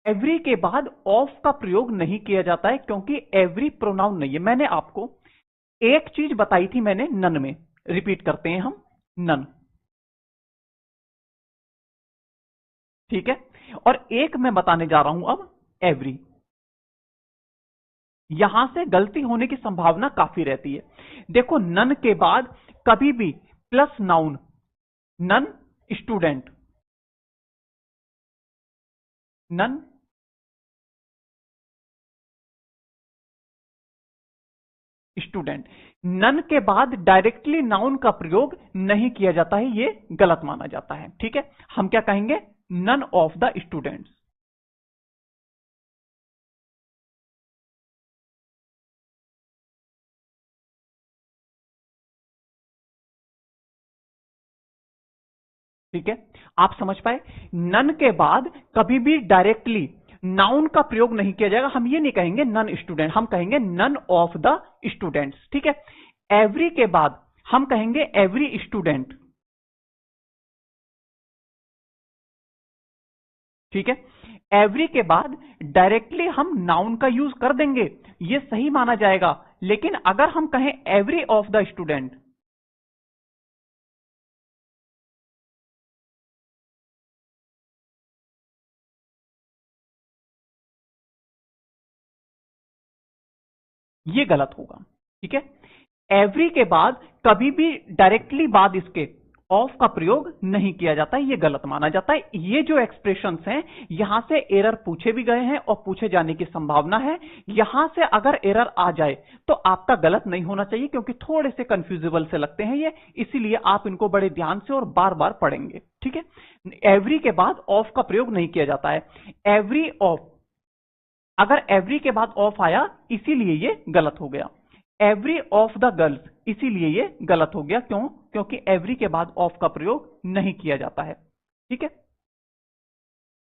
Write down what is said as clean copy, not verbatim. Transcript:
Every के बाद of का प्रयोग नहीं किया जाता है क्योंकि एवरी प्रोनाउन नहीं है। मैंने आपको एक चीज बताई थी, मैंने नन में, रिपीट करते हैं हम, नन, ठीक है। और एक मैं बताने जा रहा हूं अब, एवरी। यहां से गलती होने की संभावना काफी रहती है। देखो, नन के बाद कभी भी plus noun, noun student, noun student, noun के बाद डायरेक्टली नाउन का प्रयोग नहीं किया जाता है, ये गलत माना जाता है, ठीक है। हम क्या कहेंगे, नन ऑफ द स्टूडेंट्स। ठीक है, आप समझ पाए। नन के बाद कभी भी डायरेक्टली नाउन का प्रयोग नहीं किया जाएगा। हम ये नहीं कहेंगे नन स्टूडेंट, हम कहेंगे नन ऑफ द स्टूडेंट्स, ठीक है। एवरी के बाद हम कहेंगे एवरी स्टूडेंट, ठीक है। एवरी के बाद डायरेक्टली हम नाउन का यूज कर देंगे, ये सही माना जाएगा। लेकिन अगर हम कहें एवरी ऑफ द स्टूडेंट, ये गलत होगा, ठीक है। एवरी के बाद कभी भी डायरेक्टली बाद इसके ऑफ का प्रयोग नहीं किया जाता है, ये गलत माना जाता है। ये जो एक्सप्रेशंस हैं, यहां से एरर पूछे भी गए हैं और पूछे जाने की संभावना है। यहां से अगर एरर आ जाए तो आपका गलत नहीं होना चाहिए, क्योंकि थोड़े से कंफ्यूजेबल से लगते हैं ये, इसीलिए आप इनको बड़े ध्यान से और बार बार पढ़ेंगे, ठीक है। एवरी के बाद ऑफ का प्रयोग नहीं किया जाता है। एवरी ऑफ, अगर एवरी के बाद ऑफ आया, इसीलिए ये गलत हो गया। एवरी ऑफ द गर्ल्स, इसीलिए ये गलत हो गया। क्यों? क्योंकि एवरी के बाद ऑफ का प्रयोग नहीं किया जाता है, ठीक है।